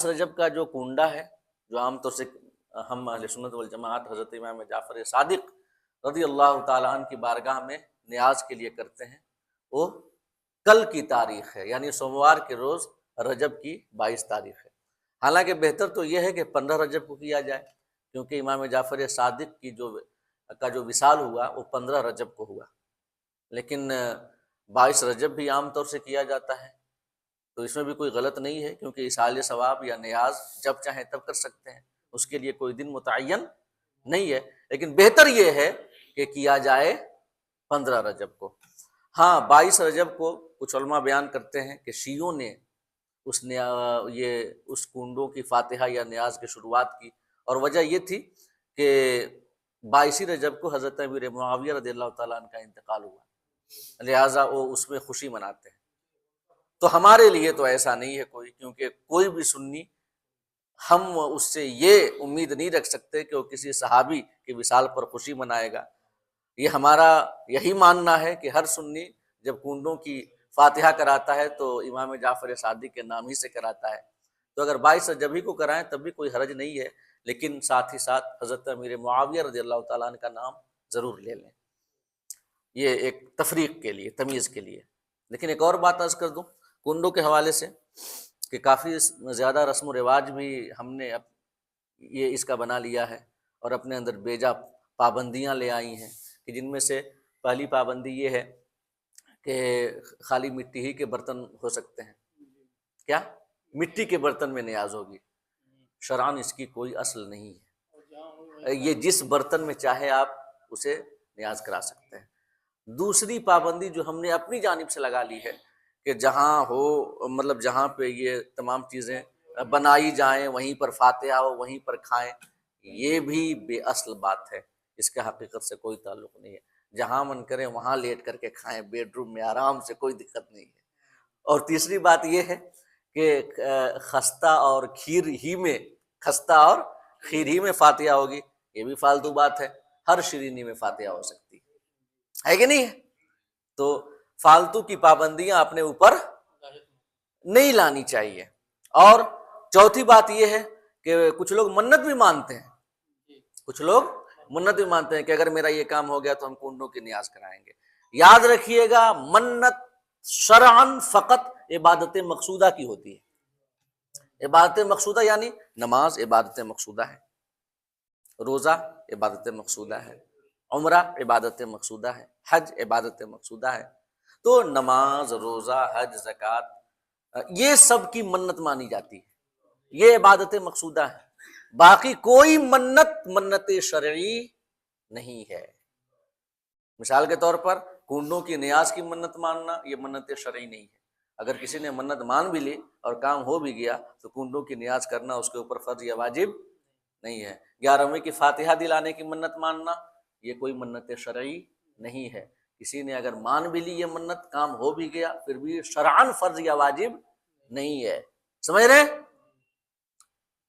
رجب کا جو کنڈا ہے، جو عام طور سے ہم اہل سنت والجماعت حضرت امام جعفر صادق رضی اللہ تعالیٰ عنہ کی بارگاہ میں نیاز کے لیے کرتے ہیں، وہ کل کی تاریخ ہے، یعنی سوموار کے روز رجب کی 22 تاریخ ہے۔ حالانکہ بہتر تو یہ ہے کہ 15 رجب کو کیا جائے، کیونکہ امام جعفر صادق کی جو وصال ہوا وہ 15 رجب کو ہوا، لیکن 22 رجب بھی عام طور سے کیا جاتا ہے، تو اس میں بھی کوئی غلط نہیں ہے، کیونکہ ایصال ثواب یا نیاز جب چاہیں تب کر سکتے ہیں، اس کے لیے کوئی دن متعین نہیں ہے، لیکن بہتر یہ ہے کہ کیا جائے 15 رجب کو۔ ہاں، 22 رجب کو کچھ علماء بیان کرتے ہیں کہ شیعوں نے اس کنڈوں کی فاتحہ یا نیاز کی شروعات کی، اور وجہ یہ تھی کہ 22 رجب کو حضرت امیر معاویہ رضی اللہ تعالیٰ عنہ کا انتقال ہوا، لہٰذا وہ اس میں خوشی مناتے ہیں۔ تو ہمارے لیے تو ایسا نہیں ہے کوئی، کیونکہ کوئی بھی سنی ہم اس سے یہ امید نہیں رکھ سکتے کہ وہ کسی صحابی کی وصال پر خوشی منائے گا۔ یہ ہمارا یہی ماننا ہے کہ ہر سنی جب کنڈوں کی فاتحہ کراتا ہے تو امام جعفر صادق کے نام ہی سے کراتا ہے، تو اگر 22 رجب ہی کو کرائیں تب بھی کوئی حرج نہیں ہے، لیکن ساتھ ہی ساتھ حضرت امیر معاویہ رضی اللہ تعالیٰ عنہ کا نام ضرور لے لیں، یہ ایک تفریق کے لیے، تمیز کے لیے۔ لیکن ایک اور بات عرض کر دوں کنڈوں کے حوالے سے، کہ کافی زیادہ رسم و رواج بھی ہم نے یہ اس کا بنا لیا ہے، اور اپنے اندر بیجا پابندیاں لے آئی ہیں، کہ جن میں سے پہلی پابندی یہ ہے کہ خالی مٹی ہی کے برتن ہو سکتے ہیں۔ کیا؟ مٹی کے برتن میں نیاز ہوگی، شرعاً اس کی کوئی اصل نہیں ہے، یہ جس برتن میں چاہے آپ اسے نیاز کرا سکتے ہیں۔ دوسری پابندی جو ہم نے اپنی جانب سے لگا لی ہے کہ جہاں ہو، مطلب جہاں پہ یہ تمام چیزیں بنائی جائیں وہیں پر فاتحہ ہو، وہیں پر کھائیں، یہ بھی بے اصل بات ہے، اس کا حقیقت سے کوئی تعلق نہیں ہے۔ جہاں من کرے وہاں لیٹ کر کے کھائیں، بیڈ روم میں آرام سے، کوئی دقت نہیں ہے۔ اور تیسری بات یہ ہے کہ خستہ اور کھیر ہی میں فاتحہ ہوگی، یہ بھی فالتو بات ہے، ہر شرینی میں فاتحہ ہو سکتی ہے کہ نہیں ہے؟ تو فالتو کی پابندیاں اپنے اوپر نہیں لانی چاہیے۔ اور چوتھی بات یہ ہے کہ کچھ لوگ منت بھی مانتے ہیں، کہ اگر میرا یہ کام ہو گیا تو ہم کنڈوں کی نیاز کرائیں گے۔ یاد رکھیے گا، منت شرعاً فقط عبادت مقصودہ کی ہوتی ہے۔ عبادت مقصودہ یعنی نماز عبادت مقصودہ ہے، روزہ عبادت مقصودہ ہے، عمرہ عبادت مقصودہ ہے، حج عبادت مقصودہ ہے۔ تو نماز، روزہ، حج، زکوٰۃ، یہ سب کی منت مانی جاتی ہے، یہ عبادت مقصودہ ہے۔ باقی کوئی منت شرعی نہیں ہے۔ مثال کے طور پر کنڈوں کی نیاز کی منت ماننا، یہ منت شرعی نہیں ہے۔ اگر کسی نے منت مان بھی لی اور کام ہو بھی گیا تو کنڈوں کی نیاز کرنا اس کے اوپر فرض یا واجب نہیں ہے۔ 11ویں کی فاتحہ دلانے کی منت ماننا، یہ کوئی منت شرعی نہیں ہے۔ کسی نے اگر مان بھی لی یہ منت، کام ہو بھی گیا، پھر بھی شرعاً فرض یا واجب نہیں ہے، سمجھ رہے؟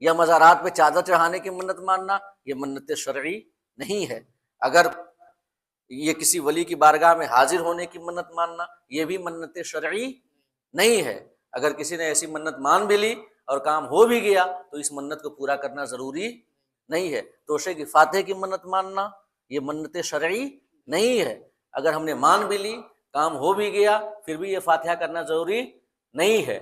یا مزارات پہ چادر چڑھانے کی منت ماننا، یہ منت شرعی نہیں ہے۔ اگر یہ کسی ولی کی بارگاہ میں حاضر ہونے کی منت ماننا، یہ بھی منت شرعی نہیں ہے۔ اگر کسی نے ایسی منت مان بھی لی اور کام ہو بھی گیا تو اس منت کو پورا کرنا ضروری نہیں ہے۔ توشے کی فاتح کی منت ماننا، یہ منت شرعی نہیں ہے۔ اگر ہم نے مان بھی لی، کام ہو بھی گیا، پھر بھی یہ فاتحہ کرنا ضروری نہیں ہے۔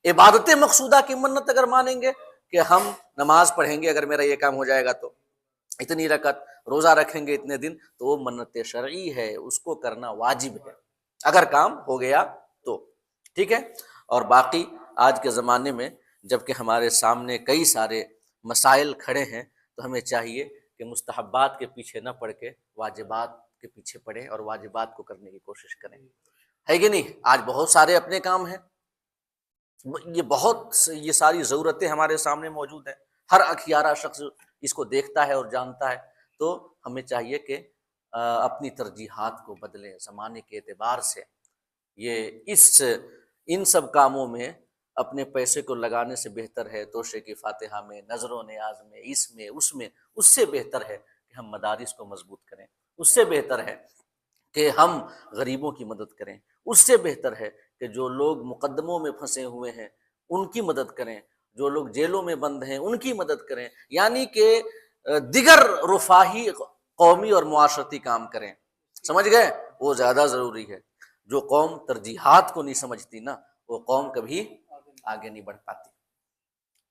عبادت مقصودہ کی منت اگر مانیں گے کہ ہم نماز پڑھیں گے اگر میرا یہ کام ہو جائے گا تو اتنی رکعت، روزہ رکھیں گے اتنے دن، تو وہ منت شرعی ہے، اس کو کرنا واجب ہے اگر کام ہو گیا تو، ٹھیک ہے۔ اور باقی آج کے زمانے میں جب کہ ہمارے سامنے کئی سارے مسائل کھڑے ہیں، تو ہمیں چاہیے کہ مستحبات کے پیچھے نہ پڑھ کے واجبات کے پیچھے پڑھیں اور واجبات کو کرنے کی کوشش کریں، ہے کہ نہیں؟ آج بہت سارے اپنے کام ہیں، یہ ساری ضرورتیں ہمارے سامنے موجود ہیں، ہر اکھیارہ شخص اس کو دیکھتا ہے اور جانتا ہے، تو ہمیں چاہیے کہ اپنی ترجیحات کو بدلیں زمانے کے اعتبار سے۔ ان سب کاموں میں اپنے پیسے کو لگانے سے بہتر ہے توشے کی فاتحہ میں، نذر و نیاز میں، اس سے بہتر ہے کہ ہم مدارس کو مضبوط کریں، اس سے بہتر ہے کہ ہم غریبوں کی مدد کریں، اس سے بہتر ہے کہ جو لوگ مقدموں میں پھنسے ہوئے ہیں ان کی مدد کریں، جو لوگ جیلوں میں بند ہیں ان کی مدد کریں، یعنی کہ دیگر رفاہی قومی اور معاشرتی کام کریں، سمجھ گئے؟ وہ زیادہ ضروری ہے۔ جو قوم ترجیحات کو نہیں سمجھتی نا، وہ قوم کبھی آگے نہیں بڑھ پاتی۔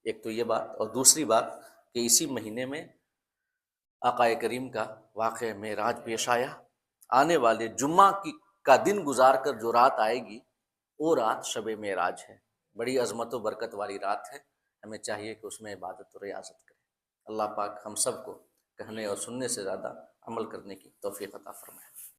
ایک تو یہ بات، اور دوسری بات کہ اسی مہینے میں آقا کریم کا واقعہ معراج پیش آیا۔ آنے والے جمعہ کا دن گزار کر جو رات آئے گی، وہ رات شب معراج ہے، بڑی عظمت و برکت والی رات ہے۔ ہمیں چاہیے کہ اس میں عبادت و ریاضت کریں۔ اللہ پاک ہم سب کو کہنے اور سننے سے زیادہ عمل کرنے کی توفیق عطا فرمائے۔